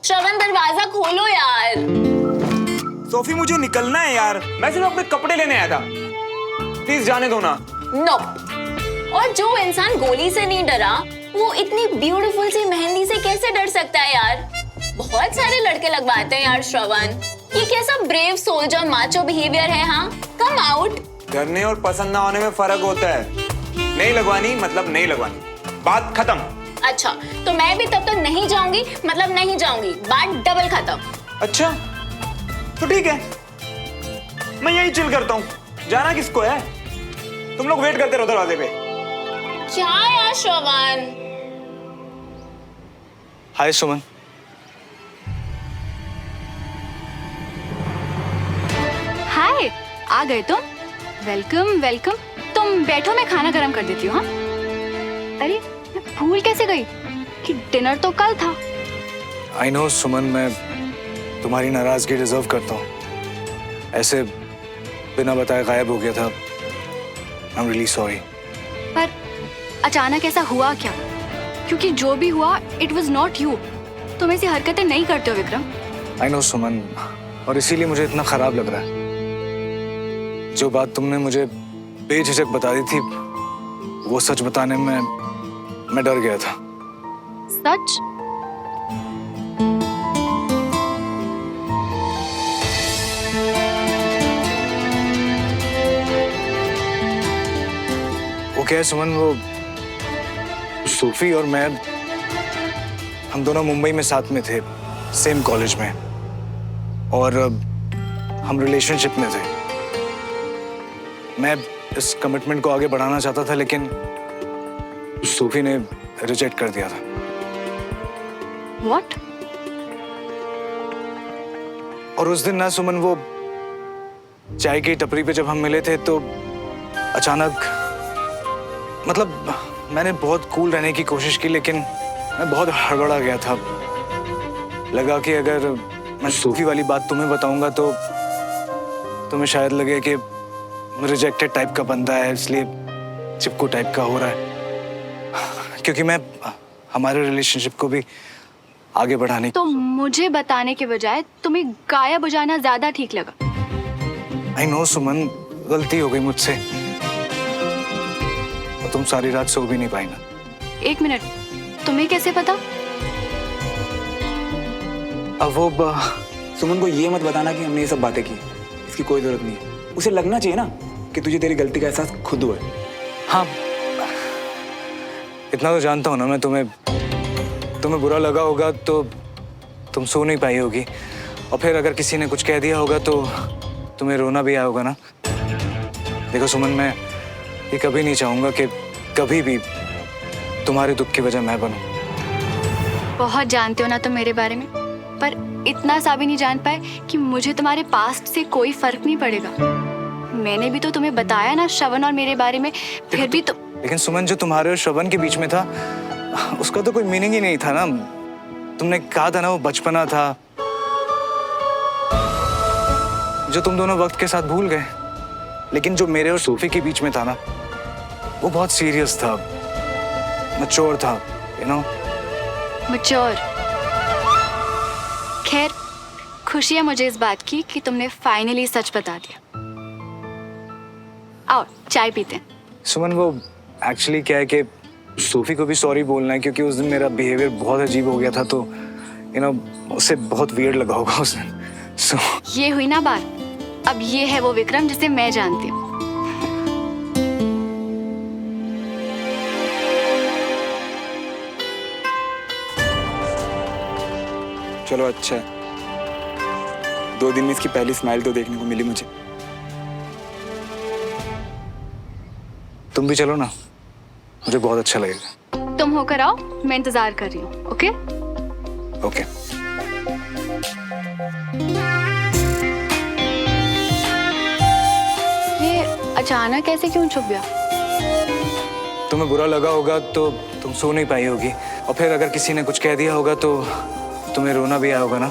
श्रवण दरवाजा खोलो यार। सोफी मुझे निकलना है यार, मैं सिर्फ अपने कपड़े लेने आया था, प्लीज जाने दो ना। नो। और जो इंसान गोली से नहीं डरा वो इतनी ब्यूटीफुल सी मेहंदी से कैसे डर सकता है यार। बहुत सारे लड़के लगवाते हैं यार श्रवण, ये कैसा ब्रेव सोल्जर माचो बिहेवियर है। हाँ कम आउट। डरने और पसंद ना होने में फर्क होता है। नहीं लगवानी मतलब नहीं लगवानी, बात खत्म। अच्छा तो मैं भी तब तक नहीं जाऊंगी मतलब नहीं जाऊंगी, बात डबल खत्म। अच्छा तो ठीक है, मैं यही चिल करता हूँ। जाना किसको है, तुम लोग वेट करते रहो दरवाजे पे। क्या यार श्रवण। हाय सुमन। हाय, आ गए तुम। Welcome welcome. तुम बैठो, मैं खाना गरम कर देती हूँ। हाँ अरे मैं भूल कैसे गई कि डिनर तो कल था। आई नो सुमन, मैं तुम्हारी नाराजगी डिजर्व करता हूँ। ऐसे बिना बताए गायब हो गया था। I am really sorry. पर अचानक ऐसा हुआ क्या? क्योंकि जो भी हुआ इट वॉज नॉट यू। तुम ऐसी हरकतें नहीं करते हो विक्रम। आई नो सुमन, और इसीलिए मुझे इतना खराब लग रहा है। जो बात तुमने मुझे बेझिझक बता दी थी, वो सच बताने में मैं डर गया था। सच? वो क्या है सुमन, वो सूफी और मैं, हम दोनों मुंबई में साथ में थे, सेम कॉलेज में, और हम रिलेशनशिप में थे। मैं इस कमिटमेंट को आगे बढ़ाना चाहता था, लेकिन सूफी ने रिजेक्ट कर दिया था। What? और उस दिन ना सुमन, वो चाय की टपरी पे जब हम मिले थे तो अचानक, मतलब मैंने बहुत कूल रहने की कोशिश की, लेकिन मैं बहुत हड़बड़ा गया था। लगा कि अगर मैं सूफी वाली बात तुम्हें बताऊंगा तो तुम्हें शायद लगे कि रिजेक्टेड टाइप का बंदा है, इसलिए चिपकू टाइप का हो रहा है। क्योंकि मैं हमारे रिलेशनशिप को भी आगे बढ़ाने। तो मुझे बताने के बजाय तुम्हें गाया बजाना ज्यादा ठीक लगा। आई नो सुमन, गलती हो गई मुझसे। और तुम सारी रात सो भी नहीं पाई ना। एक मिनट, तुम्हें कैसे पता? अब वो सुमन को ये मत बताना कि हमने ये सब बातें की, इसकी कोई जरूरत नहीं है। उसे लगना चाहिए ना कि तुझे तेरी गलती का एहसास खुद हुआ है। हाँ, इतना तो जानता हूँ ना मैं, तुम्हें बुरा लगा होगा तो तुम सो नहीं पाई होगी, और फिर अगर किसी ने कुछ कह दिया होगा तो तुम्हें रोना भी आया होगा ना। देखो सुमन, मैं ये कभी नहीं चाहूंगा कि कभी भी तुम्हारे दुख की वजह मैं बनूं। बहुत जानते हो ना तुम मेरे बारे में, पर इतना सा भी नहीं जान पाए कि मुझे तुम्हारे पास्ट से कोई फर्क नहीं पड़ेगा। मैंने भी तो तुम्हें बताया ना श्रवण और मेरे बारे में, फिर भी तो। लेकिन सुमन, जो तुम्हारे और श्रवण के बीच में था उसका तो कोई मीनिंग ही नहीं था ना। तुमने कहा था ना वो बचपना था, जो तुम दोनों वक्त के साथ भूल गए। लेकिन जो मेरे और सूफी के बीच में था ना, वो बहुत सीरियस था, मैच्योर था, यू नो। मैच्योर। खैर, खुशी है मुझे इस बात की कि तुमने फाइनली सच बता दिया। आओ चाय पीते हैं। सुमन, वो एक्चुअली क्या है कि सूफी को भी सॉरी बोलना है, क्योंकि उस दिन मेरा बिहेवियर बहुत अजीब हो गया था, तो यू नो उसे बहुत वियर्ड लगा होगा उस दिन। सो ये हुई ना बात। अब ये है वो विक्रम जिसे मैं जानती हूँ। चलो अच्छा है, 2 दिन में इसकी पहली स्माइल तो देखने को मिली मुझे। तुम भी चलो ना, मुझे बहुत अच्छा लगेगा। तुम होकर आओ, मैं इंतजार कर रही हूँ। ओके? ओके। ये अचानक ऐसे क्यों छुप गया? तुम्हें बुरा लगा होगा तो तुम सो नहीं पाई होगी, और फिर अगर किसी ने कुछ कह दिया होगा तो तुम्हें रोना भी आया होगा ना।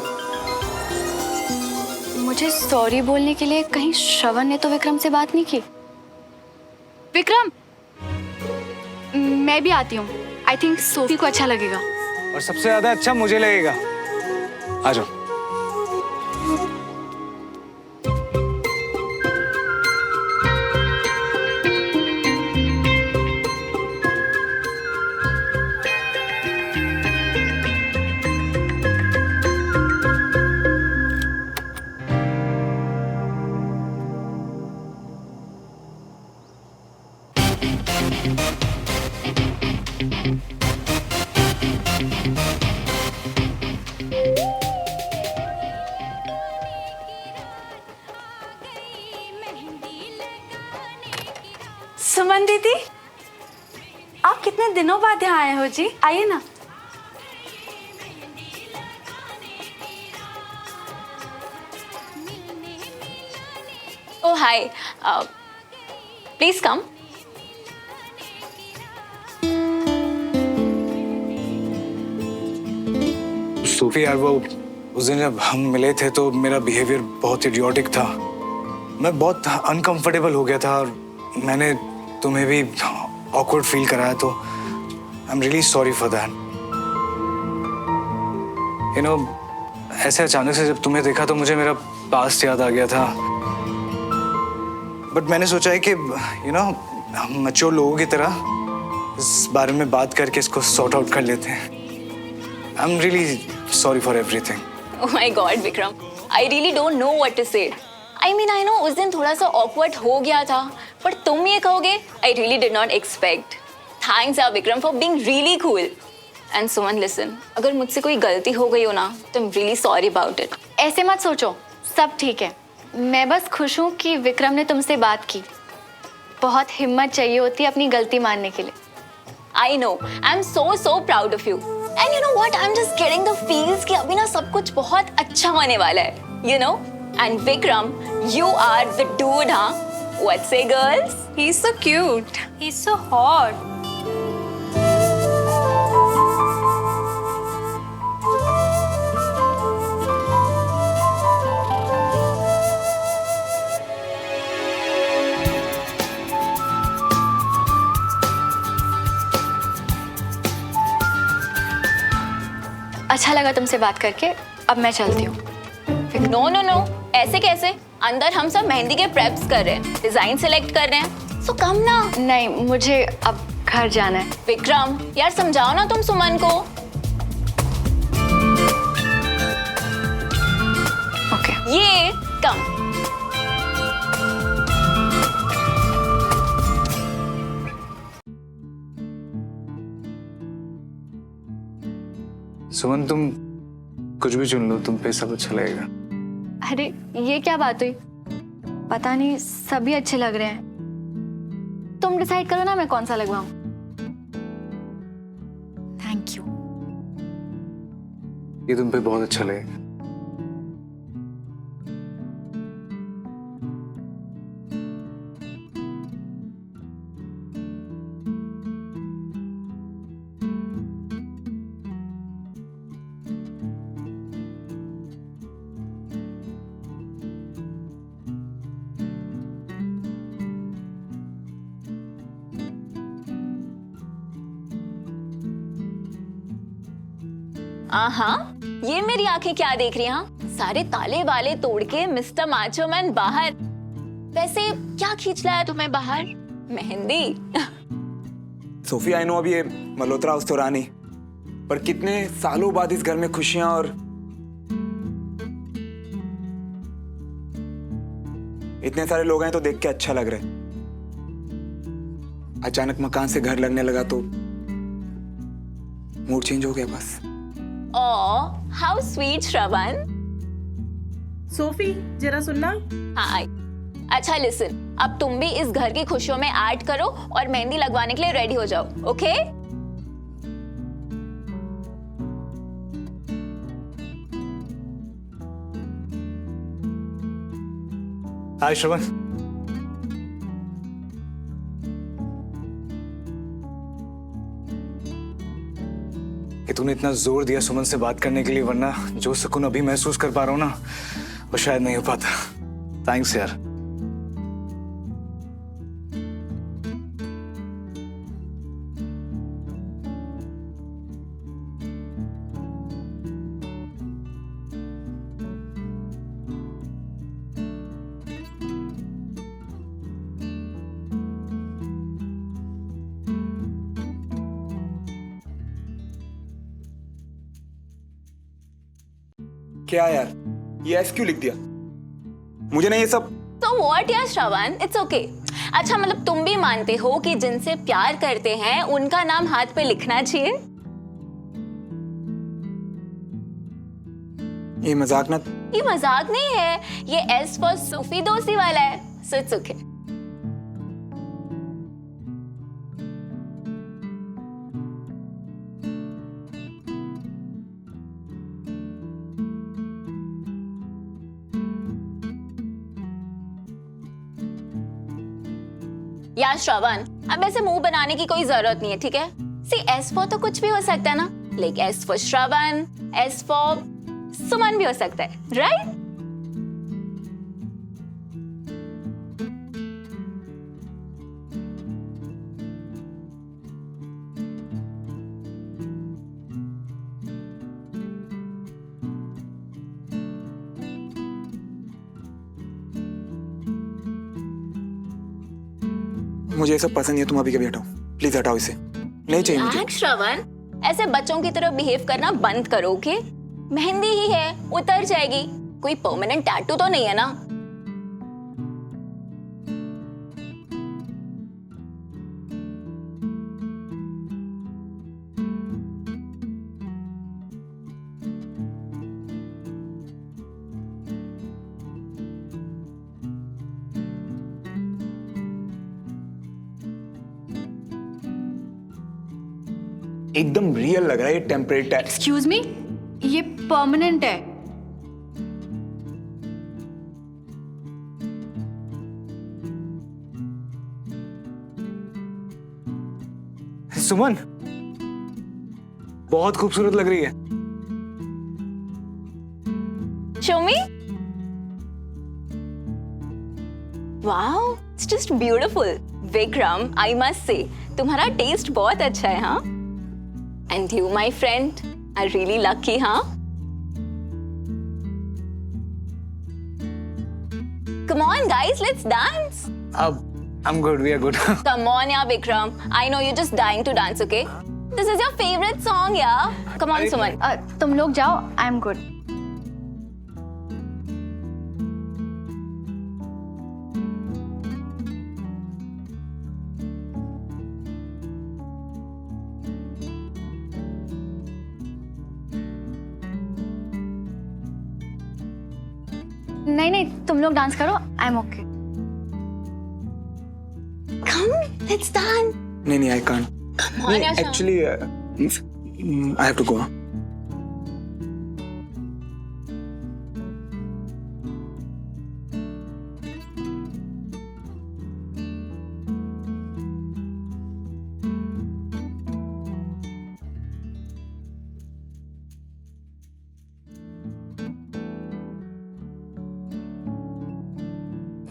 मुझे सॉरी बोलने के लिए कहीं श्रवण ने तो विक्रम से बात नहीं की। विक्रम, मैं भी आती हूँ। आई थिंक सोफी को अच्छा लगेगा। और सबसे ज्यादा अच्छा मुझे लगेगा। आ जाओ। सुमन दीदी, आप कितने दिनों बाद यहाँ आए हो जी? आइए ना। Oh, hi. Please come. Sophie यार, वो उस दिन जब हम मिले थे तो मेरा बिहेवियर बहुत इडियोटिक था। मैं बहुत अनकंफर्टेबल हो गया था और मैंने तुम्हें भी ऑकवर्ड फील कराया, तो I am really sorry for that. You know, ऐसे अचानक से जब तुम्हें देखा तो मुझे मेरा पास्ट याद आ गया था। बट मैंने सोचा है कि यू नो, हम मैच्योर लोगों की तरह इस बारे में बात करके इसको सॉर्ट आउट कर लेते हैं। I am really sorry for everything. Oh my God, Vikram. I really don't know what to say. I mean, I know उस दिन थोड़ा सा awkward हो गया था, पर तुम ये कहोगे, I really did not expect. Thanks यार Vikram for being really cool. And Suman, listen, अगर मुझसे कोई गलती हो गई हो ना, तो I'm really sorry about it. ऐसे मत सोचो, सब ठीक है। मैं बस खुश हूँ कि विक्रम ने तुमसे बात की। बहुत हिम्मत चाहिए होती है अपनी गलती मानने के लिए। I know. I'm so proud of you. And you know what? I'm just getting the feels कि अभी ना सब कुछ बहुत अच्छा होने वाला है. You know? And Vikram, you are the dude, huh? What say, girls? He's so cute. He's so hot. अच्छा लगा तुमसे बात करके, अब मैं चलती हूँ। No. ऐसे कैसे? अंदर हम सब मेहंदी के प्रेप्स कर रहे हैं, डिजाइन सिलेक्ट कर रहे हैं। So कम ना। नहीं, मुझे अब घर जाना है। विक्रम, यार समझाओ ना तुम सुमन को। ओके। ये कम। सुमन, तुम कुछ भी चुन लो, तुम पे सब अच्छा लगेगा। अरे ये क्या बात हुई? पता नहीं, सभी अच्छे लग रहे हैं। तुम डिसाइड करो ना मैं कौन सा लगवाऊं। Thank you. ये तुम पे बहुत अच्छा लगेगा। हाँ, ये मेरी आंखें क्या देख रही हैं? हाँ? सारे ताले वाले तोड़ के मिस्टर माचो मैन बाहर। वैसे क्या खींच लाया तुम्हें बाहर? मेहंदी। सोफी, आई नो अब ये मल्होत्रा उस तो रानी, पर कितने सालों बाद इस घर में खुशियां और इतने सारे लोग हैं तो देख के अच्छा लग रहा है। अचानक मकान से घर लगने लगा तो मूड चेंज हो गया बस। Oh, how sweet, Shravan. Sophie, जरा सुनना। हाँ आई। अच्छा लिसन, अब तुम भी इस घर की खुशियों में ऐड करो और मेहंदी लगवाने के लिए रेडी हो जाओ, ओके? हाय श्रवण। कि तूने इतना जोर दिया सुमन से बात करने के लिए, वरना जो सुकून अभी महसूस कर पा रहा हूं ना, वो शायद नहीं हो पाता। थैंक्स यार। क्या यार, ये एस क्यों लिख दिया? मुझे नहीं ये सब। तो व्हाट यार श्रवण, इट्स ओके। अच्छा मतलब तुम भी मानते हो कि जिनसे प्यार करते हैं उनका नाम हाथ पे लिखना चाहिए? ये मजाक ना। ये मजाक नहीं है, ये एस फॉर सोफी दोस्ती वाला है, सो इट्स ओके। यार श्रवण, अब ऐसे मुंह बनाने की कोई जरूरत नहीं है, ठीक है? सी एस फॉर तो कुछ भी हो सकता है ना, like S for Shravan, S for Suman भी हो सकता है, राइट? मुझे ये सब पसंद नहीं है, तुम अभी कभी हटाओ, प्लीज हटाओ इसे, नहीं चाहिए मुझे। यार श्रवण, ऐसे बच्चों की तरह बिहेव करना बंद करो, ओके? मेहंदी ही है, उतर जाएगी, कोई परमानेंट टैटू तो नहीं है ना? एकदम रियल लग रहा है ये टेम्परेरी टैटू। एक्सक्यूज मी, ये परमानेंट है। सुमन, बहुत खूबसूरत लग रही है। Show me. Wow, it's just beautiful. Vikram, I must say, तुम्हारा टेस्ट बहुत अच्छा है, हाँ? And you, my friend, are really lucky, हाँ? Come on, guys, let's dance. I'm good, we are good. Come on, yeah, Vikram. I know you're just dying to dance, okay? This is your favorite song, yeah? Come on, Suman. तुम लोग जाओ, I am good. नहीं नहीं, तुम लोग dance करो, I am okay. Come, let's dance. नहीं, I can't. Come on, Yasha. Actually, I have to go.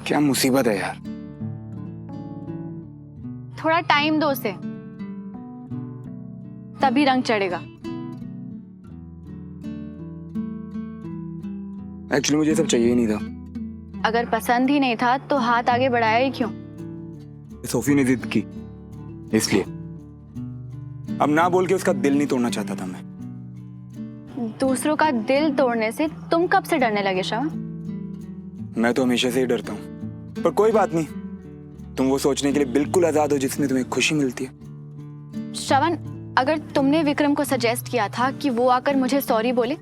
क्या मुसीबत है यार। थोड़ा टाइम दो उसे, तभी रंग चढ़ेगा। एक्चुअली मुझे ये सब चाहिए ही नहीं था। अगर पसंद ही नहीं था तो हाथ आगे बढ़ाया ही क्यों? सोफी ने जिद की, इसलिए। अब ना बोल के उसका दिल नहीं तोड़ना चाहता था मैं। दूसरों का दिल तोड़ने से तुम कब से डरने लगे श्रवण? मैं तो हमेशा से ही डरता हूँ, पर कोई बात नहीं, तुम वो सोचने के लिए बिल्कुल आजाद हो जिसमें तुम्हें खुशी मिलती है। श्रवण, अगर तुमने विक्रम को सजेस्ट किया था कि वो आकर मुझे सॉरी बोले,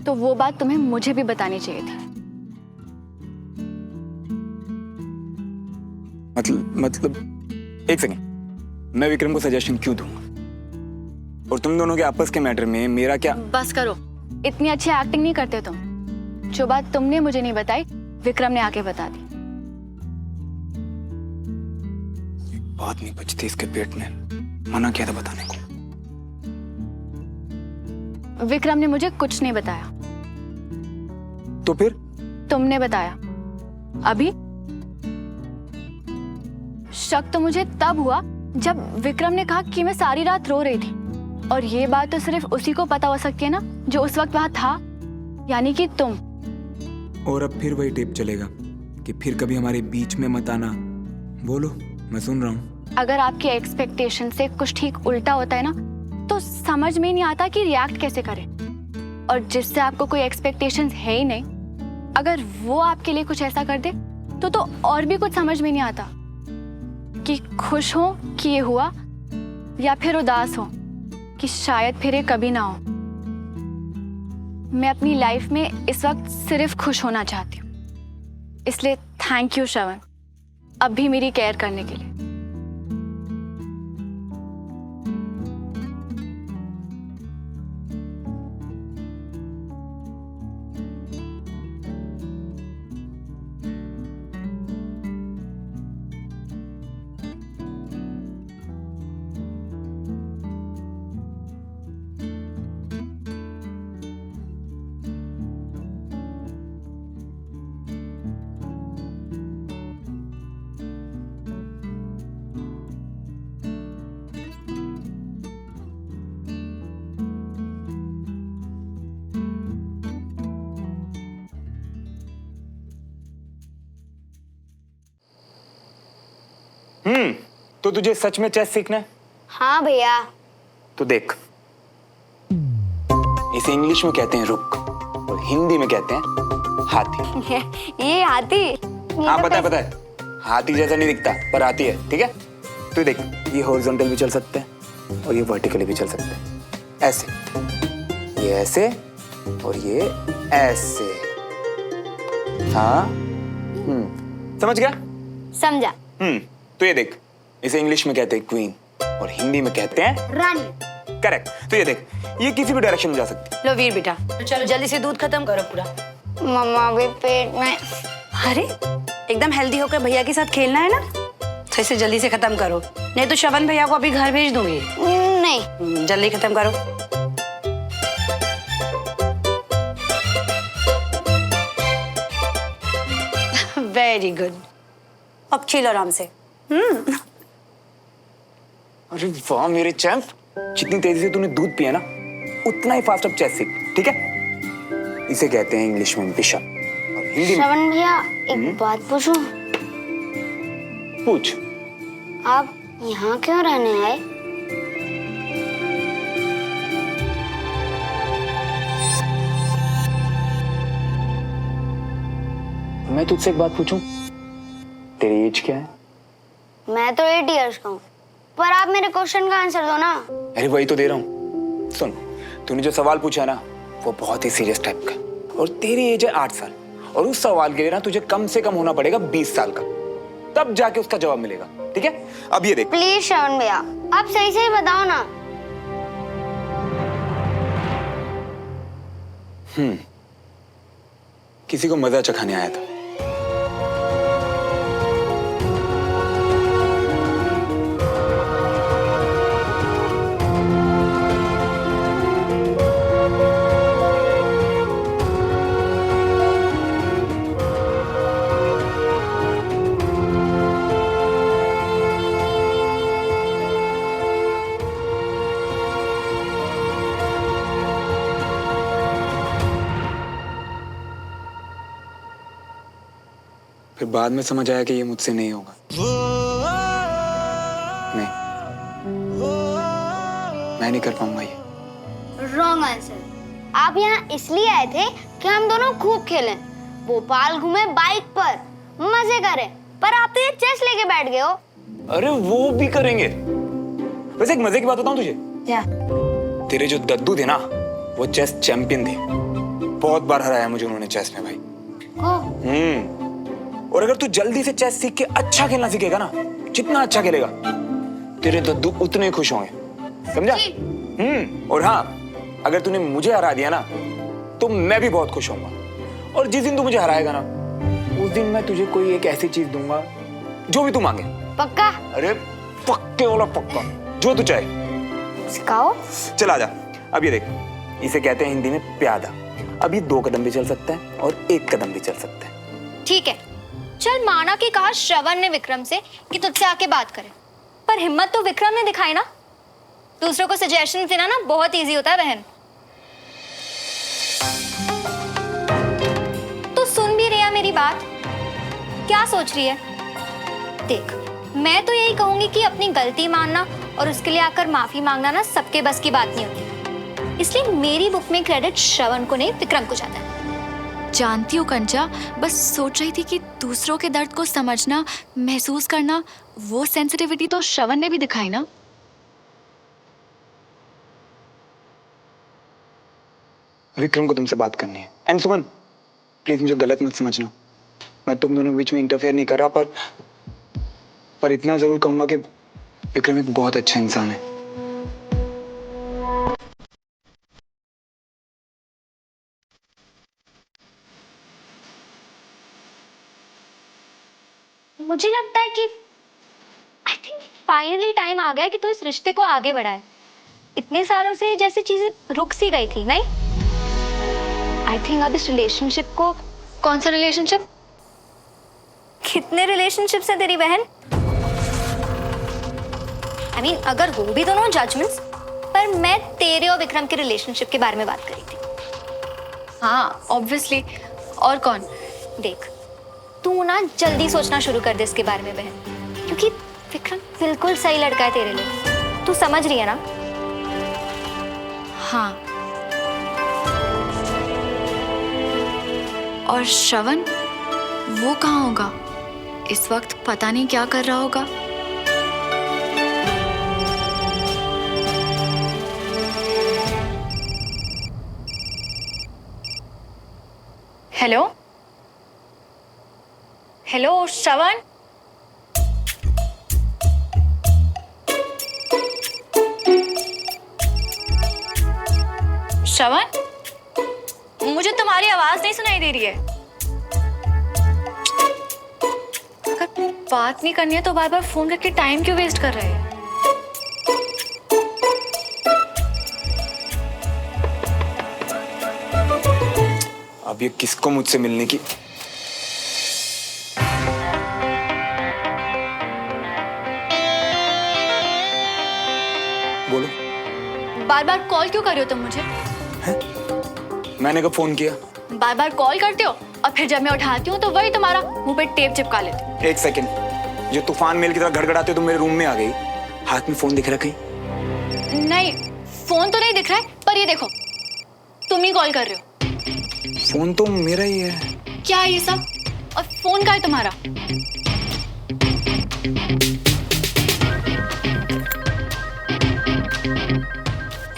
तो वो बात तुम्हें मुझे भी बतानी चाहिए थी। मतलब एक सेकेंड, मैं विक्रम को सजेशन क्यों दूंगा? और तुम दोनों के आपस के मैटर में मेरा क्या? बस करो, इतनी अच्छी एक्टिंग नहीं करते तुम। जो बात तुमने मुझे नहीं बताई, विक्रम ने आके बता दी। बात नहीं बचती इसके पेट में, मना किया था बताने को। विक्रम ने मुझे कुछ नहीं बताया। तो फिर? तुमने बताया। अभी शक तो मुझे तब हुआ जब विक्रम ने कहा कि मैं सारी रात रो रही थी, और ये बात तो सिर्फ उसी को पता हो सकती है ना जो उस वक्त वहां था, यानी कि तुम। और अब फिर वही टेप चलेगा कि फिर कभी हमारे बीच में मत आना। बोलो, मैं सुन रहा हूँ। अगर आपके एक्सपेक्टेशन से कुछ ठीक उल्टा होता है ना, तो समझ में नहीं आता कि रिएक्ट कैसे करें। और जिससे आपको कोई एक्सपेक्टेशंस है ही नहीं, अगर वो आपके लिए कुछ ऐसा कर दे तो और भी कुछ समझ में नहीं आता कि खुश हो कि ये हुआ या फिर उदास हो कि शायद फिर ये कभी ना हो। मैं अपनी लाइफ में इस वक्त सिर्फ खुश होना चाहती हूँ, इसलिए थैंक यू श्रवण, अब भी मेरी केयर करने के लिए। तो तुझे सच में चेस सीखना है? हाँ भैया। तो देख, इसे इंग्लिश में कहते हैं रुक और हिंदी में कहते हैं हाथी। ये हाथी? हाँ पता है, हाथी जैसा नहीं दिखता पर हाथी है, ठीक है। तो देख, ये हॉरिजॉन्टल भी चल सकते हैं और ये वर्टिकली भी चल सकते हैं, ऐसे, ये ऐसे और ये ऐसे। हाँ समझ गया? समझा। तो ये देख, इसे इंग्लिश में कहते हैं क्वीन और हिंदी में कहते हैं रानी। करेक्ट। तो ये देख, ये किसी भी डायरेक्शन में जा सकती है। लो वीर बेटा, चलो जल्दी से दूध खत्म करो पूरा। मम्मा भी पेट में। अरे एकदम हेल्दी होकर भैया के साथ खेलना है ना, तो इसे जल्दी से खत्म करो, नहीं तो श्रवण भैया को अभी घर भेज दूंगी। नहीं, जल्दी खत्म करो। वेरी गुड, अब खेलो आराम से। अरे वाह मेरे चैंप, जितनी तेजी से तूने दूध पिया ना, उतना ही फास्ट अब चेस सीख, ठीक है। इसे कहते हैं इंग्लिश में बिशप और हिंदी में। श्रवण भैया एक बात पूछूं? पूछ। आप यहाँ क्यों रहने आए? मैं तुझसे एक बात पूछूं, तेरी एज क्या है? मैं तो 8 इयर्स का हूँ, पर आप मेरे क्वेश्चन का आंसर दो ना। अरे वही तो दे रहा हूँ। सुन, तूने जो सवाल पूछा ना, वो बहुत ही सीरियस टाइप का, और तेरी एज है 8 साल, और उस सवाल के लिए ना तुझे कम से कम होना पड़ेगा 20 साल का, तब जाके उसका जवाब मिलेगा, ठीक है। अब ये देख। प्लीज श्रवण भैया, आप सही सही बताओ ना। किसी को मजा चखाने आया था। फिर बाद में समझ आया कि ये मुझसे नहीं होगा। नहीं, मैं नहीं कर पाऊंगा ये। Wrong answer. आप यहाँ इसलिए आए थे कि हम दोनों खूब खेलें, भोपाल घूमे बाइक पर, मजे करें, पर आप तो ये चेस लेके बैठ गए हो। अरे वो भी करेंगे। वैसे एक मजे की बात बताऊं तुझे? क्या? तेरे जो दद्दू थे ना, वो चेस चैंपियन थे, बहुत बार हराया मुझे उन्होंने चेस में भाई। और अगर तू जल्दी से चेस सीख के अच्छा खेलना सीखेगा ना, जितना अच्छा खेलेगा, तेरे दद्दू उतने खुश होंगे, समझा? और हाँ, अगर तूने मुझे हरा दिया ना, तो मैं भी बहुत खुश होऊंगा। और जिस दिन तू मुझे हराएगा ना, उस दिन मैं तुझे कोई एक ऐसी चीज दूंगा जो भी तू मांगे। पक्का? अरे पक्के वाला पक्का, जो तू चाहे। सिखाओ। चल आजा। अब ये देख, इसे कहते हैं हिंदी में प्यादा। अब ये 2 कदम भी चल सकता है और 1 कदम भी चल सकता है। ठीक है, चल माना कि कहा श्रवण ने विक्रम से कि तुझसे आके बात करे, पर हिम्मत तो विक्रम ने दिखाई ना। दूसरों को सजेशन देना ना बहुत इजी होता है बहन। तो सुन भी रही है मेरी बात? क्या सोच रही है? देख, मैं तो यही कहूंगी कि अपनी गलती मानना और उसके लिए आकर माफी मांगना ना सबके बस की बात नहीं होती। इसलिए मेरी बुक में क्रेडिट श्रवण को नहीं विक्रम को जाता है। जानती हूँ कंचा, बस सोच रही थी कि दूसरों के दर्द को समझना, महसूस करना, वो सेंसिटिविटी तो श्रवण ने भी दिखाई ना। विक्रम को तुमसे बात करनी है। एंड सुमन, प्लीज मुझे गलत मत समझना, मैं तुम दोनों के बीच में इंटरफेयर नहीं कर रहा, पर इतना जरूर कहूंगा कि विक्रम एक बहुत अच्छा इंसान है। मुझे लगता है कि आई थिंक फाइनली टाइम आ गया कि तू इस रिश्ते को आगे बढ़ाए। इतने सालों से जैसे चीजें रुक सी गई थी, नहीं? आई थिंक अब इस रिलेशनशिप को। कौन सा रिलेशनशिप? कितने रिलेशनशिप्स हैं तेरी बहन? आई मीन अगर हो भी दोनों जजमेंट्स, पर मैं तेरे और विक्रम के रिलेशनशिप के बारे में बात करी थी। हाँ ऑब्वियसली, और कौन? देख, तू ना जल्दी सोचना शुरू कर दे इसके बारे में बहन, क्योंकि विक्रम बिल्कुल सही लड़का है तेरे लिए। तू समझ रही है ना? हाँ। और श्रवण, वो कहाँ होगा? इस वक्त पता नहीं क्या कर रहा होगा। हेलो हेलो श्रवण, श्रवण, मुझे तुम्हारी आवाज नहीं सुनाई दे रही है। अगर बात नहीं करनी है तो बार बार फोन करके टाइम क्यों वेस्ट कर रहे हैं? अब ये किसको मुझसे मिलने की? बोलो। बार बार कॉल क्यों कर रहे हो तुम मुझे? मैंने कब फोन किया? बार बार कॉल करते हो और फिर जब मैं उठाती हूँ तो वही तुम्हारा मुंह पे टेप चिपका लेते हो। एक सेकंड, जो तूफान मेल की तरह गड़गड़ाते हो तुम मेरे रूम में आ गई। हाथ में फोन दिख रहा कहीं? नहीं, फोन तो नहीं दिख रहा है, पर ये देखो, तुम ही कॉल कर रहे हो। फोन तो मेरा ही है। क्या है ये सब? और फोन का है तुम्हारा?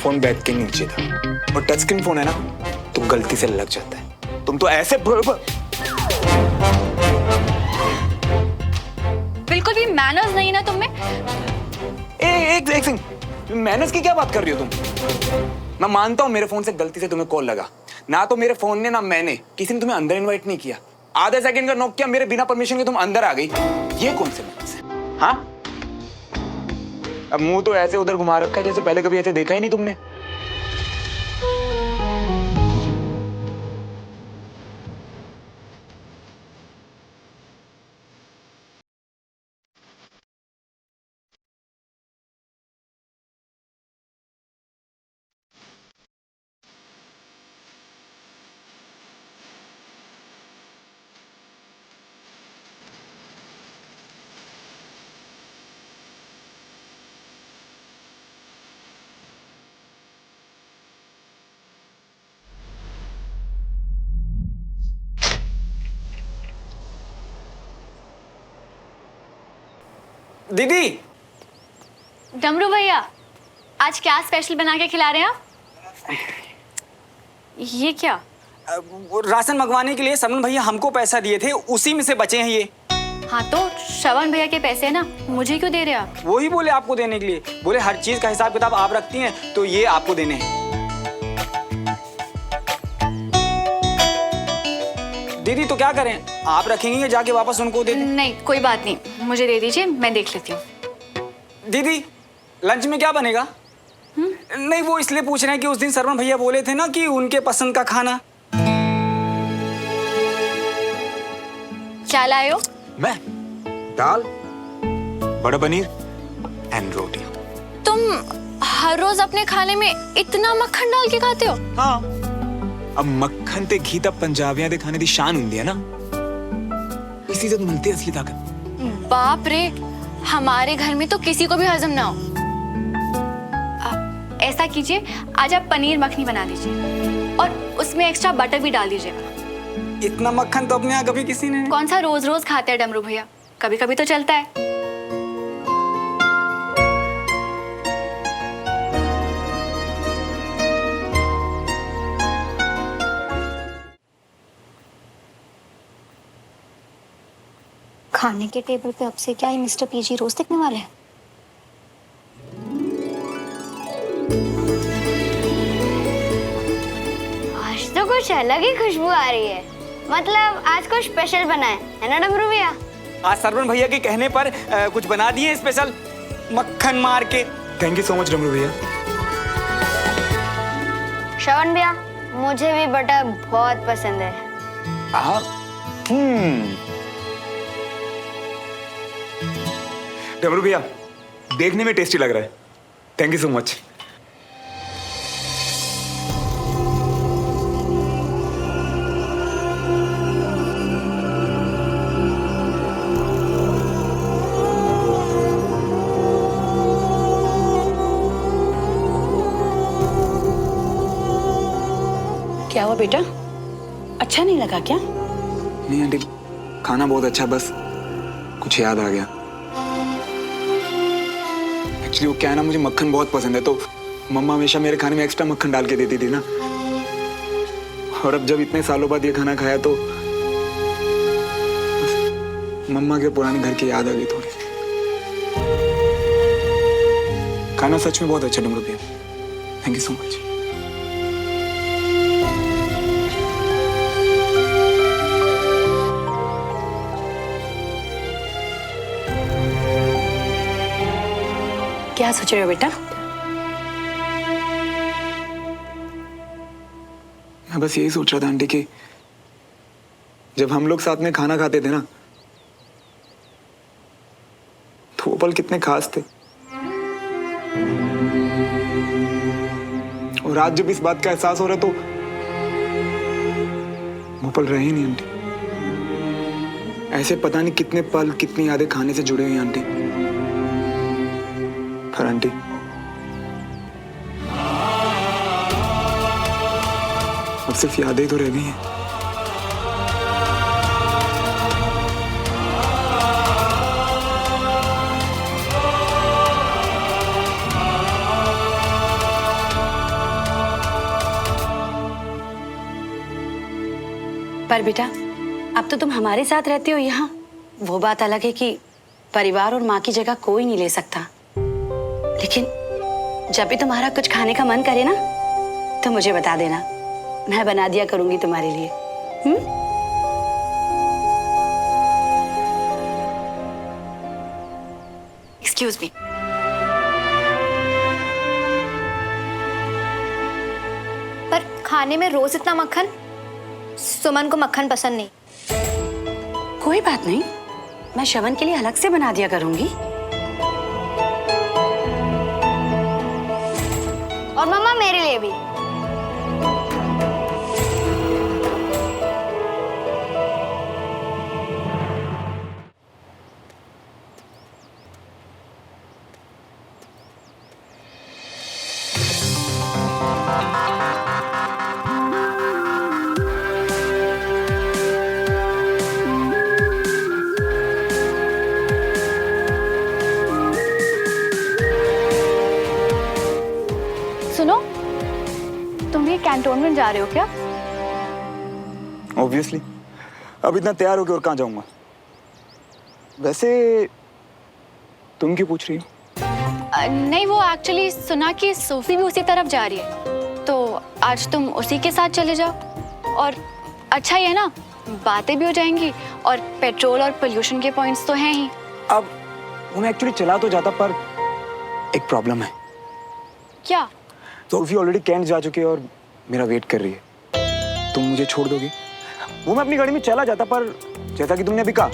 फोन बेड के नीचे था, और टच स्क्रीन फोन है ना, तो गलती से लग जाता है। तुम तो ऐसे बिल्कुल भी मैनर्स नहीं ना तुम में। एक सेकंड, मैनर्स की क्या बात कर रही हो तुम? मैं मानता हूँ मेरे फोन से गलती से तुम्हें कॉल लगा, ना तो मेरे फोन ने ना मैंने, किसी ने तुम्हें अंदर इनवाइट नहीं किया। आधे सेकंड का नॉक किया, मेरे बिना परमिशन के तुम अंदर आ गई। ये कौन से मैनर्स है? हाँ, अब मुंह तो ऐसे उधर घुमा रखा है जैसे पहले कभी ऐसे देखा ही नहीं तुमने। दीदी, डमरू भैया, आज क्या स्पेशल बना के खिला रहे हैं आप? ये क्या? राशन मंगवाने के लिए सरवण भैया हमको पैसा दिए थे, उसी में से बचे हैं ये। हाँ तो श्रवण भैया के पैसे है ना, मुझे क्यों दे रहे हैं आप? वही बोले आपको देने के लिए, बोले हर चीज का हिसाब किताब आप रखती हैं तो ये आपको देने हैं। दीदी तो क्या करें, आप रखेंगे या जाके वापस उनको दे दें? नहीं, कोई बात नहीं, मुझे दे दीजिए, मैं देख लेती हूँ। दीदी, लंच में क्या बनेगा? नहीं, वो इसलिए पूछ रहे हैं कि उस दिन सरवण भैया बोले थे ना कि उनके पसंद का खाना। क्या लाए हो? मैं दाल, बड़ा पनीर एंड रोटी। तुम हर रोज अपने खाने में इतना मक्खन डाल के खाते हो? हाँ, अब मक्खन ते घी तब पंजाबियां दे खाने दी शान हुंदी है ना, इसी से तो मिलती है असली ताकत। बाप रे, हमारे घर में तो किसी को भी हजम ना हो। ऐसा कीजिए, आज आप पनीर मखनी बना दीजिए और उसमें एक्स्ट्रा बटर भी डाल दीजिएगा। इतना मक्खन तो अपने यहाँ कभी किसी ने कौन सा रोज रोज खाते हैं डमरू भैया, कभी कभी तो चलता है। खाने के टेबल पे अब से क्या ही मिस्टर पीजी रोज दिखने वाले हैं? आज तो कुछ अलग ही खुशबू आ रही है। मतलब आज कुछ स्पेशल बना है ना डमरू भैया? आज सरवण भैया के कहने पर कुछ बना दिए स्पेशल मक्खन मार के। थैंक यू सो मच डमरू भैया। श्रवण भैया, मुझे भी बटर बहुत पसंद है। डमरू भैया, देखने में टेस्टी लग रहा है। Thank you so much. क्या हुआ बेटा, अच्छा नहीं लगा क्या? नहीं आंटी, खाना बहुत अच्छा, बस कुछ याद आ गया। एक्चुअली वो क्या है ना, मुझे मक्खन बहुत पसंद है, तो मम्मा हमेशा मेरे खाने में एक्स्ट्रा मक्खन डाल के देती थी ना। और अब जब इतने सालों बाद ये खाना खाया तो मम्मा के पुराने घर की याद आ गई थोड़ी। खाना सच में बहुत अच्छा डमरू भैया, थैंक यू सो मच। क्या सोच रहे हो बेटा? मैं बस यही सोच रहा था आंटी कि जब हम लोग साथ में खाना खाते थे ना, तो वो पल कितने खास थे। और आज जब इस बात का एहसास हो रहा है तो वो पल रहे ही नहीं आंटी। ऐसे पता नहीं कितने पल, कितनी यादें खाने से जुड़े हुई हैं आंटी। पर आंटी, अब सिर्फ यादें ही तो रह गई हैं। पर बेटा, अब तो तुम हमारे साथ रहते हो यहाँ। वो बात अलग है कि परिवार और माँ की जगह कोई नहीं ले सकता, लेकिन जब भी तुम्हारा कुछ खाने का मन करे ना, तो मुझे बता देना, मैं बना दिया करूंगी तुम्हारे लिए। Excuse me. पर खाने में रोज इतना मक्खन, सुमन को मक्खन पसंद नहीं। कोई बात नहीं, मैं श्रवण के लिए अलग से बना दिया करूंगी। और मम्मा मेरे लिए भी। सुनो, तुम भी कैंटोनमेंट जा रहे हो क्या? ऑब्वियसली, अब इतना तैयार होके और कहाँ जाऊंगा। वैसे तुम क्यों पूछ रही हो? नहीं, वो एक्चुअली सुना कि सोफी भी उसी तरफ जा रही है, तो आज तुम उसी के साथ चले जाओ। और अच्छा ही है ना, बातें भी हो जाएंगी और पेट्रोल और पोल्यूशन के पॉइंट्स तो हैं ही। अब वो मैं एक्चुअली चला तो जाता, पर एक प्रॉब्लम है। क्या? सोफी ऑलरेडी कैंट जा चुकी है और मेरा वेट कर रही है। तुम मुझे छोड़ दोगे? वो मैं अपनी गाड़ी में चला जाता, पर जैसा कि तुमने अभी कहा,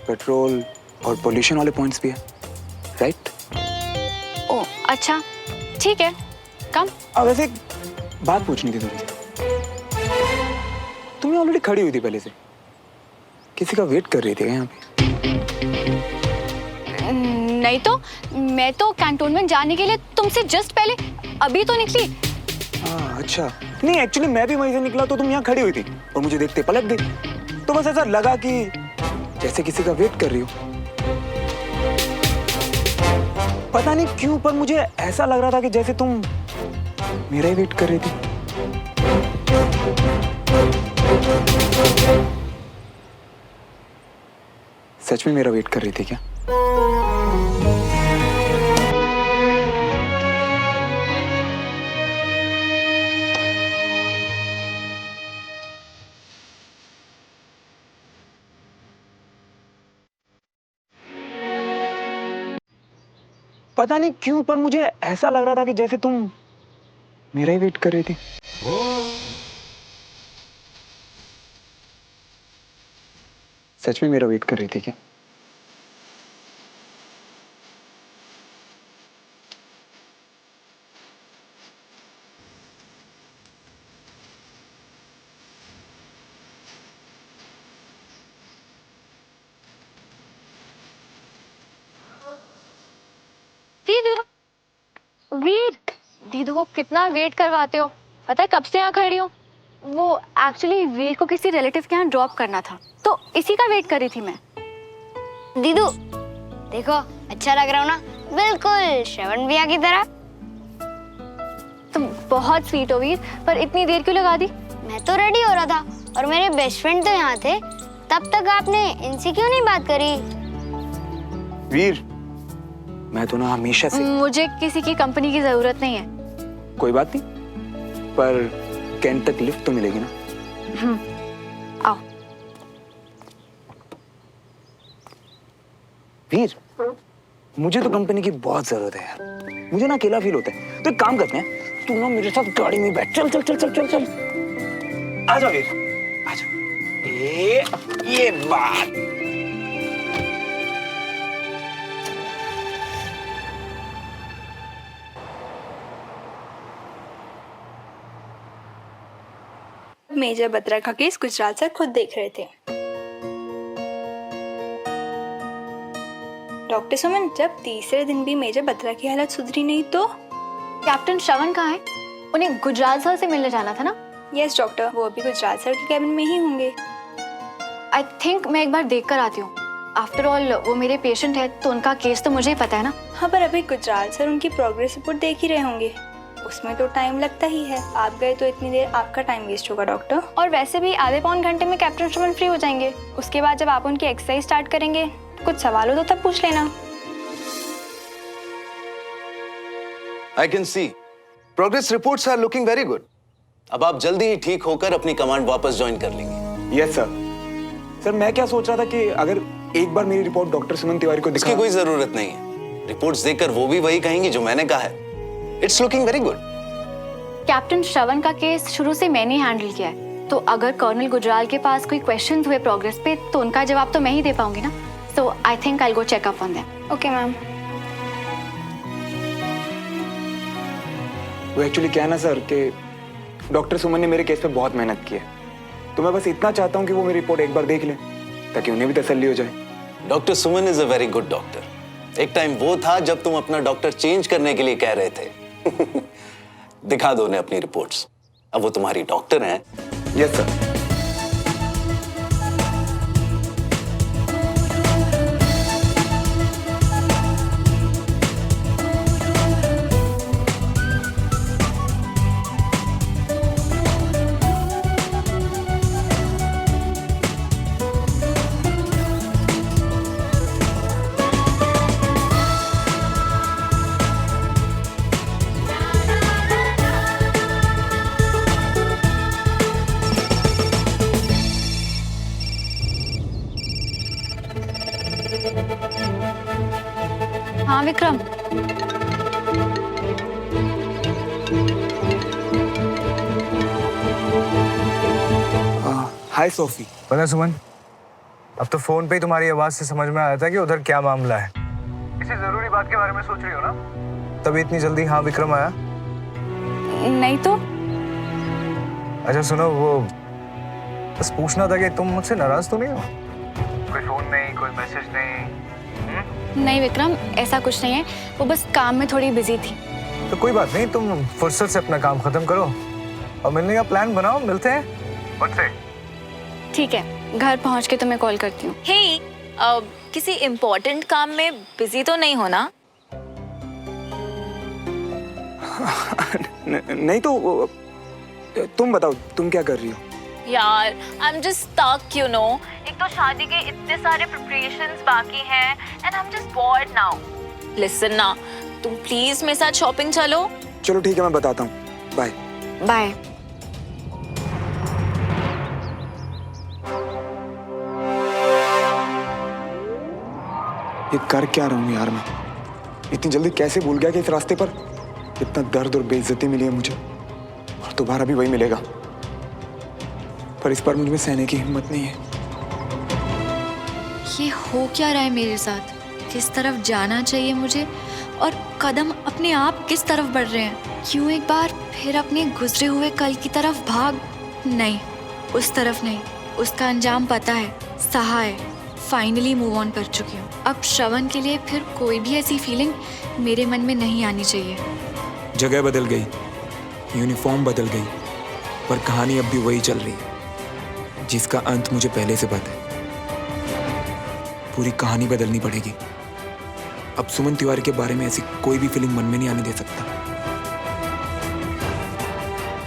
पेट्रोल और पोल्यूशन वाले पॉइंट्स भी है, राइट? ओ अच्छा, ठीक है, कम। अब वैसे एक बात पूछनी थी तुमसे। तुम ऑलरेडी खड़ी हुई थी पहले से, किसी का वेट कर रही थी यहाँ पे? नहीं तो मैं तो कैंटोनमेंट जाने के लिए तुमसे जस्ट पहले अभी तो निकली। हाँ अच्छा, नहीं एक्चुअली मैं भी वहीं से निकला तो तुम यहाँ खड़ी हुई थी और मुझे देखते पलट गई, तो बस ऐसा लगा कि जैसे किसी का वेट कर रही हो। पता नहीं क्यों पर मुझे ऐसा लग रहा था कि जैसे तुम मेरा ही वेट कर रही थी। सच में मेरा वेट कर रही थी क्या? पता नहीं क्यों पर मुझे ऐसा लग रहा था कि जैसे तुम मेरा ही वेट कर रही थी। सच में मेरा वेट कर रही थी क्या? वीर, दीदी को कितना वेट करवाते हो, पता है कब से यहाँ खड़ी हो। वो एक्चुअली वीर को किसी रिलेटिव के यहाँ ड्रॉप करना था, तो इसी का वेट कर रही थी मैं। दीदू देखो अच्छा लग रहा हूँ ना, बिल्कुल श्रवण भैया की तरह। तुम बहुत स्वीट हो वीर, पर इतनी देर क्यों लगा दी? मैं तो रेडी हो रहा था और मेरे बेस्ट फ्रेंड तो यहाँ थे, तब तक आपने इनसे क्यों नहीं बात करी? वीर, मैं तो ना हमेशा से। मुझे किसी की कंपनी की जरूरत नहीं है। कोई बात नहीं, पर कैंट तक लिफ्ट तो मिलेगी ना? आओ। वीर, मुझे तो कंपनी की बहुत जरूरत है यार, मुझे ना अकेला फील होता है, तो एक काम करते हैं, तू ना मेरे साथ गाड़ी में बैठ, चल चल चल चल चल चल। आजा वीर, आजा। ये बात। मेजर बत्रा का केस गुजराल सर खुद देख रहे थे। डॉक्टर सुमन, जब तीसरे दिन भी मेजर बत्रा की हालत सुधरी नहीं तो? कैप्टन श्रवण कहाँ है? उन्हें गुजराल सर से मिलने जाना था ना? यस डॉक्टर, वो अभी गुजराल सर के कैबिन में ही होंगे। आई थिंक मैं एक बार देख कर आती हूँ। आफ्टर ऑल वो मेरे पेशेंट है, तो उनका केस तो मुझे ही पता है ना। हाँ, पर अभी गुजराल सर उनकी प्रोग्रेस रिपोर्ट देख ही रहे होंगे, उसमें तो टाइम लगता ही है। आप गए तो इतनी देर आपका टाइम वेस्ट होगा डॉक्टर। और वैसे भी आधे पौन घंटे में कैप्टन श्रवण फ्री हो जाएंगे। उसके बाद जब आप उनकी एक्सरसाइज स्टार्ट करेंगे, कुछ सवाल हो तो तब पूछ लेना। I can see. Progress reports are looking very good. अब आप जल्दी ही ठीक होकर अपनी कमांड वापस ज्वाइन कर लेंगे। Yes sir. सर मैं क्या सोच रहा था कि अगर एक बार मेरी रिपोर्ट डॉक्टर सुमन तिवारी को दिखा। इसकी कोई जरूरत नहीं है। रिपोर्ट्स देखकर वो भी वही कहेंगी जो मैंने कहा है। It's looking very good. Captain Shravan का केस शुरू से मैंने हैंडल किया है, तो अगर कर्नल गुजराल के पास कोई क्वेश्चंस हुए प्रोग्रेस पे, तो उनका जवाब तो मैं ही दे पाऊंगी ना। So I think I will go check up on them. Okay ma'am. वो एक्चुअली क्या है ना सर कि डॉक्टर सुमन ने मेरे केस पे बहुत मेहनत की है, तो मैं बस इतना चाहता हूँ कि वो मेरी रिपोर्ट एक बार देख ले, ताकि उन्हें भी तसल्ली हो जाए। Doctor Suman is a very good doctor. एक टाइम वो था जब तुम अपना डॉक्टर चेंज करने के लिए कह रहे थे। दिखा दो उन्हें अपनी रिपोर्ट्स, अब वो तुम्हारी डॉक्टर हैं। Yes sir. हाँ विक्रम। हाय सोफी। पता है सुमन, अब तो फोन पे ही तुम्हारी आवाज से समझ में आया था कि उधर क्या मामला है। किसी जरूरी बात के बारे में सोच रही हो ना, तभी इतनी जल्दी हाँ विक्रम आया। नहीं तो। अच्छा सुनो, वो बस पूछना था कि तुम मुझसे नाराज तो नहीं हो? कोई फोन नहीं, कोई मैसेज नहीं? नहीं विक्रम, ऐसा कुछ नहीं है, वो बस काम में थोड़ी बिजी थी। तो कोई बात नहीं, तुम फुर्सत से अपना काम खत्म करो और मिलने का प्लान बनाओ, मिलते हैं। वक्त से ठीक है, घर पहुंच के तुम्हें कॉल करती हूँ। हे, किसी इम्पोर्टेंट काम में बिजी तो नहीं हो ना? नहीं तो तुम बताओ, तुम क्या कर रही हो? यार, I am just stuck, you know. एक तो शादी के इतने सारे प्रिपरेशंस बाकी हैं and I am just bored now. Listen ना, तुम प्लीज मेरे साथ शॉपिंग चलो। चलो ठीक है, मैं बताता हूँ। Bye bye. ये कर क्या रहा हूँ यार मैं? इतनी जल्दी कैसे भूल गया कि इस रास्ते पर इतना दर्द और बेइज्जती मिली है मुझे, और दोबारा भी वही मिलेगा। पर इस बार मुझ में सहने की हिम्मत नहीं है। ये हो क्या रहा है मेरे साथ? किस तरफ जाना चाहिए मुझे और कदम अपने आप किस तरफ बढ़ रहे हैं? क्यों एक बार फिर अपने गुजरे हुए कल की तरफ भाग? नहीं, उस तरफ नहीं। उसका अंजाम पता है, सहा है। फाइनली मूव ऑन कर चुकी हूँ। अब श्रवण के लिए फिर कोई भी ऐसी फीलिंग मेरे मन में नहीं आनी चाहिए। जगह बदल गई, यूनिफॉर्म बदल गई, पर कहानी अब भी वही चल रही है, जिसका अंत मुझे पहले से पता है। पूरी कहानी बदलनी पड़ेगी। अब सुमन तिवारी के बारे में ऐसी कोई भी फीलिंग मन में नहीं आने दे सकता।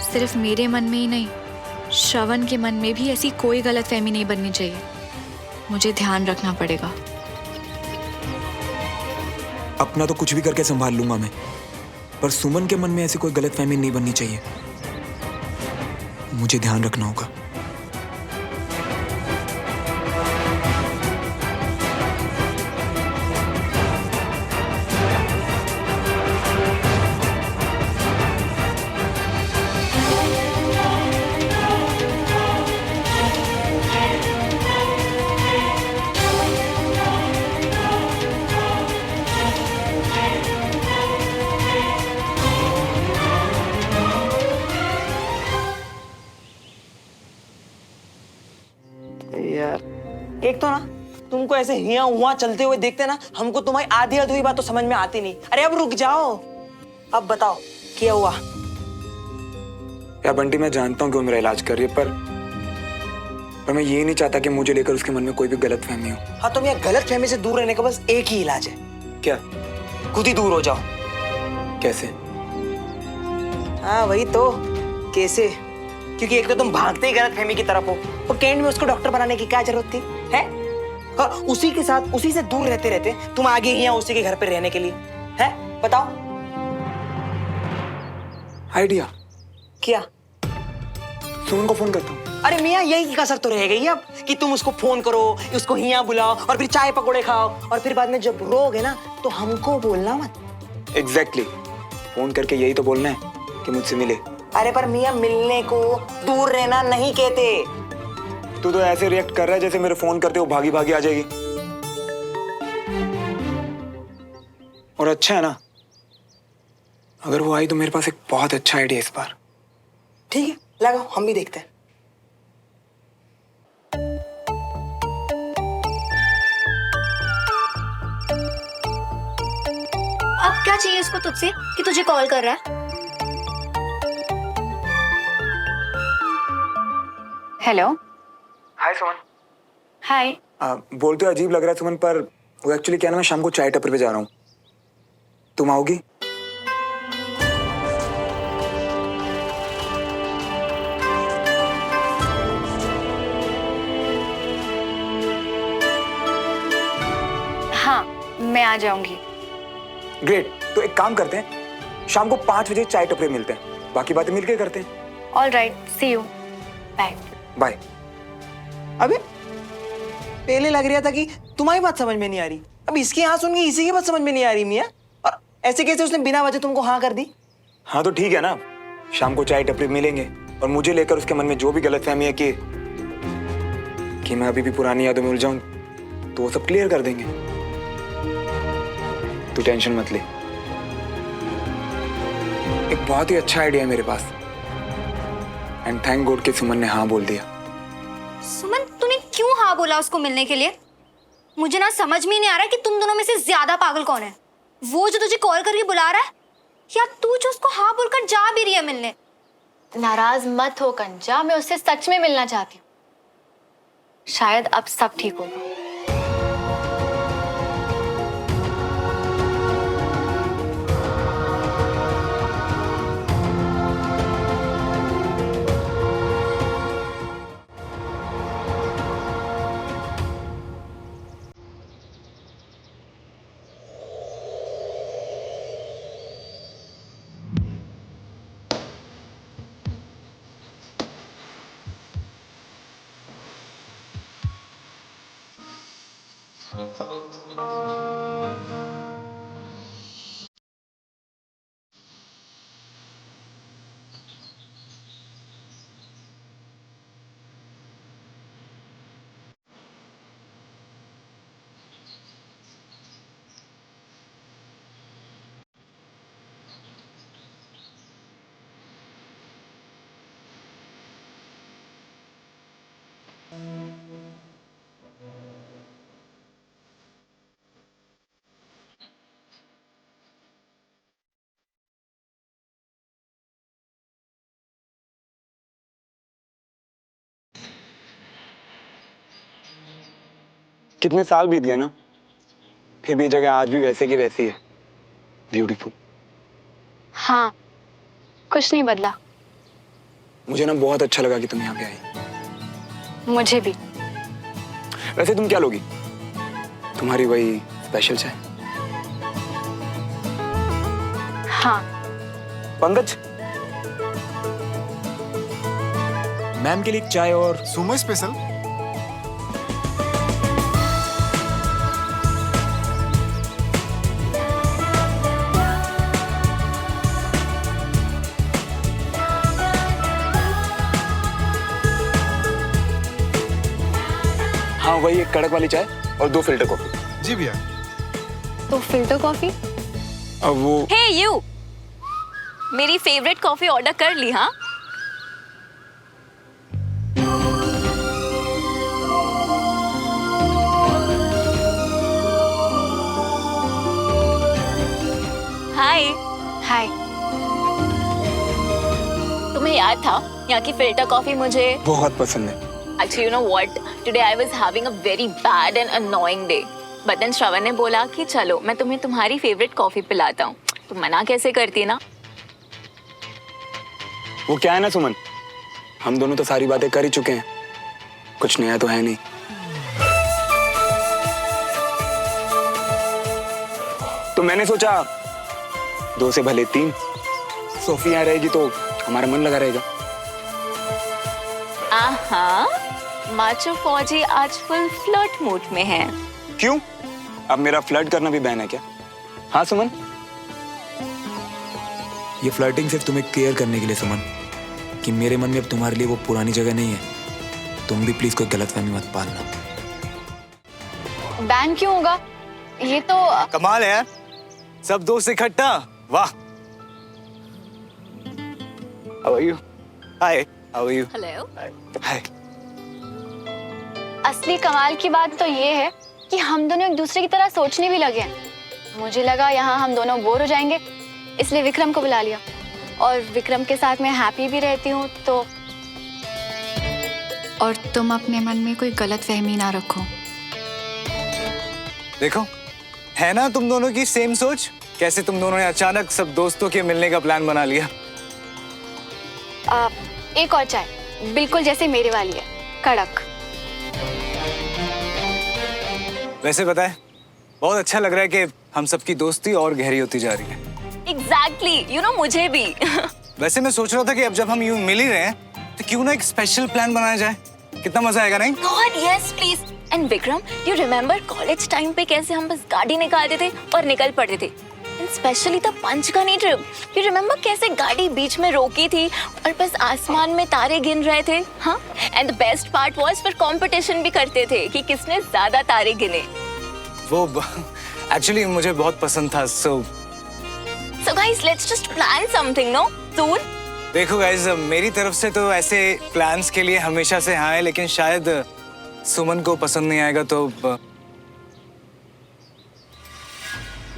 सिर्फ मेरे मन में ही नहीं, श्रवण के मन में भी ऐसी कोई गलतफहमी नहीं बननी चाहिए। मुझे ध्यान रखना पड़ेगा। अपना तो कुछ भी करके संभाल लूंगा मैं, पर सुमन के मन में ऐसी कोई गलतफहमी नहीं बननी चाहिए। मुझे ध्यान रखना होगा। एक तो ना तुमको ऐसे हिया हुआ चलते हुए देखते ना, हमको तुम्हारी आधी अधूरी बात तो समझ में आती नहीं। अरे अब रुक जाओ, अब बताओ क्या हुआ? यार बंटी, मैं जानता हूँ कि वो मेरा इलाज कर रही है, पर मैं ये नहीं चाहता कि मुझे लेकर उसके मन में कोई भी गलतफहमी हो। हाँ, तुम ये गलतफहमी से दूर रहने का बस एक ही इलाज है। क्या? खुद ही दूर हो जाओ। कैसे? हाँ वही तो, कैसे? क्योंकि एक तो तुम भागते ही गलतफहमी की तरफ हो, और कैंड में उसको डॉक्टर बनाने की क्या जरूरत थी है? हाँ, उसी के साथ उसी से दूर रहते रहते तुम आगे ही यहाँ उसी के घर पे रहने के लिए है? बताओ। आइडिया क्या? सुमन को फोन करता हूँ। अरे मियाँ, यही कसर तो रह गई अब कि तुम उसको फोन करो, उसको यहाँ बुलाओ और फिर चाय पकौड़े खाओ, और फिर बाद में जब रोगे ना तो हमको बोलना मत। एग्जैक्टली, फोन करके यही तो बोलना है कि मुझसे मिले। अरे पर मियाँ, मिलने को दूर रहना नहीं कहते। तू तो ऐसे रिएक्ट कर रहा है जैसे मेरे फोन करते वो भागी भागी आ जाएगी। और अच्छा है ना, अगर वो आई तो मेरे पास एक बहुत अच्छा आइडिया इस बार। ठीक है, लगाओ, हम भी देखते हैं। अब क्या चाहिए इसको तुझसे कि तुझे कॉल कर रहा है? हेलो। हाय सुमन। हाय। बोलते अजीब लग रहा है सुमन, पर वो एक्चुअली क्या ना, मैं शाम को चाय टपरी पे जा रहा हूँ। तुम आओगी? हाँ, मैं आ जाऊंगी। ग्रेट, तो एक काम करते हैं, शाम को 5 बजे चाय टपरी मिलते हैं, बाकी बातें मिलके करते हैं। All right, see you. Bye. Bye. अबे पहले लग रहा था कि तुम्हारी बात समझ में नहीं आ रही, अब इसकी हाँ सुन के इसी की बात समझ में नहीं आ रही मियाँ। और ऐसे कैसे उसने बिना वजह तुमको हाँ कर दी? हाँ तो ठीक है ना, शाम को चाय टपरी मिलेंगे और मुझे लेकर उसके मन में जो भी गलतफहमी है कि मैं अभी भी पुरानी यादों में उलझा हूं, तो वो सब क्लियर कर देंगे। तू टेंशन मत ले, एक बहुत ही अच्छा आइडिया है मेरे पास, एंड थैंक गॉड कि सुमन ने हाँ बोल दिया। सुमन, तूने क्यों हाँ बोला उसको मिलने के लिए? मुझे ना समझ में नहीं आ रहा कि तुम दोनों में से ज्यादा पागल कौन है। वो जो तुझे कॉल करके बुला रहा है, या तू जो उसको हाँ बोलकर जा भी रही है मिलने? नाराज मत हो कंचा, मैं उससे सच में मिलना चाहती हूँ। शायद अब सब ठीक होगा। कितने साल बीत गए ना, फिर भी जगह आज भी वैसे की वैसी है। ब्यूटीफुल। हाँ, कुछ नहीं बदला। मुझे ना बहुत अच्छा लगा कि तुम यहाँ पे आई। मुझे भी। वैसे तुम क्या लोगी? तुम्हारी वही स्पेशल चाय? हाँ। पंकज, मैम के लिए चाय और सुमो स्पेशल। हाँ, वही एक कड़क वाली चाय और 2 फिल्टर कॉफी। जी भैया। तो फिल्टर कॉफी? अब वो हे यू, मेरी फेवरेट कॉफी ऑर्डर कर ली? हाँ, हाय। हाय। तुम्हें याद था यहाँ की फिल्टर कॉफी मुझे बहुत पसंद है। Actually, you know what? Today I was having a very bad and annoying day. But then श्रवण ने बोला कि चलो मैं तुम्हें तुम्हारी फेवरेट कॉफी पिलाता हूँ। तुम मना कैसे करती ना? वो क्या है ना सुमन, हम दोनों तो सारी बातें कर ही चुके हैं, कुछ नया तो है नहीं। तो मैंने सोचा 2 से भले 3। सोफी यहाँ रहेगी तो हमारा मन लगा रहेगा। आहा, माचो फौजी आज फुल फ्लर्ट मूड में है। क्यों? अब मेरा फ्लर्ट करना भी बैन है क्या? हाँ सुमन? ये फ्लर्टिंग सिर्फ तुम्हें क्लियर करने के लिए सुमन, कि मेरे मन में अब तुम्हारे लिए वो पुरानी जगह नहीं है। तुम भी प्लीज कोई गलतफहमी मत पालना। बैन क्यों होगा? ये तो कमाल है यार, सब दोस्त इकट्ठा, वाह। How are you? Hi. How are you? Hello. Hi. असली कमाल की बात तो ये है कि हम दोनों एक दूसरे की तरह सोचने भी लगे हैं। मुझे लगा यहाँ हम दोनों बोर हो जाएंगे, इसलिए विक्रम को बुला लिया। और विक्रम के साथ मैं हैप्पी भी रहती हूँ तो। और तुम अपने मन में कोई गलतफहमी ना रखो। देखो, है ना तुम दोनों की सेम सोच? कैसे तुम दोनों ने अचानक सब दोस्तों के मिलने का प्लान बना लिया। एक और चाय, बिल्कुल जैसे मेरे वाली है, कड़क। वैसे पता है, बहुत अच्छा लग रहा है कि हम सबकी दोस्ती और गहरी होती जा रही है। Exactly, you know मुझे भी। वैसे मैं सोच रहा था कि अब जब हम यूं मिल ही रहे हैं तो क्यों ना एक स्पेशल प्लान बनाया जाए। कितना मजा आएगा नहीं? God, yes, please. And Vikram, you remember college time पे कैसे हम बस गाड़ी निकालते थे और निकल पड़ते थे? And especially the Panchgani trip. You remember कैसे गाड़ी बीच में रोकी थी और बस आसमान में तारे गिन रहे थे? हाँ? And the best part was फिर कंपटीशन भी करते थे कि किसने ज्यादा तारे गिने। वो एक्चुअली मुझे बहुत पसंद था। So guys, let's just plan something, no? Soon? देखो गाइस, मेरी तरफ से तो ऐसे प्लान्स के लिए हमेशा से हाँ है, लेकिन शायद सुमन को पसंद नहीं आएगा तो।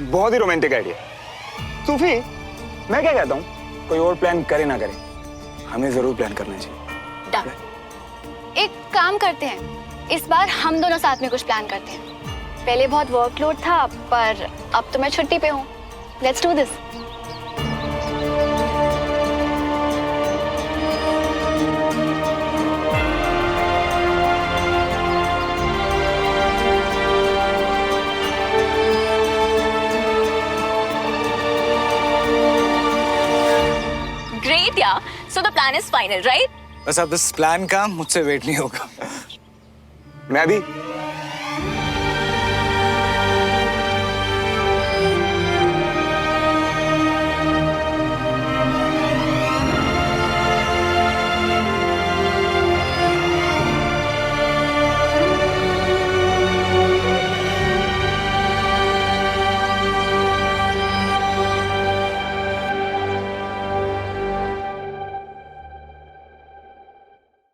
बहुत ही रोमांटिक आइडिया। सूफी, मैं क्या कहता हूँ, कोई और प्लान करे ना करे, हमें जरूर प्लान करना चाहिए। डन। एक काम करते हैं, इस बार हम दोनों साथ में कुछ प्लान करते हैं। पहले बहुत वर्कलोड था, पर अब तो मैं छुट्टी पे हूँ। Let's do this. Great, yeah. So the plan is final, right? बस अब इस प्लान का मुझसे वेट नहीं होगा। मैं भी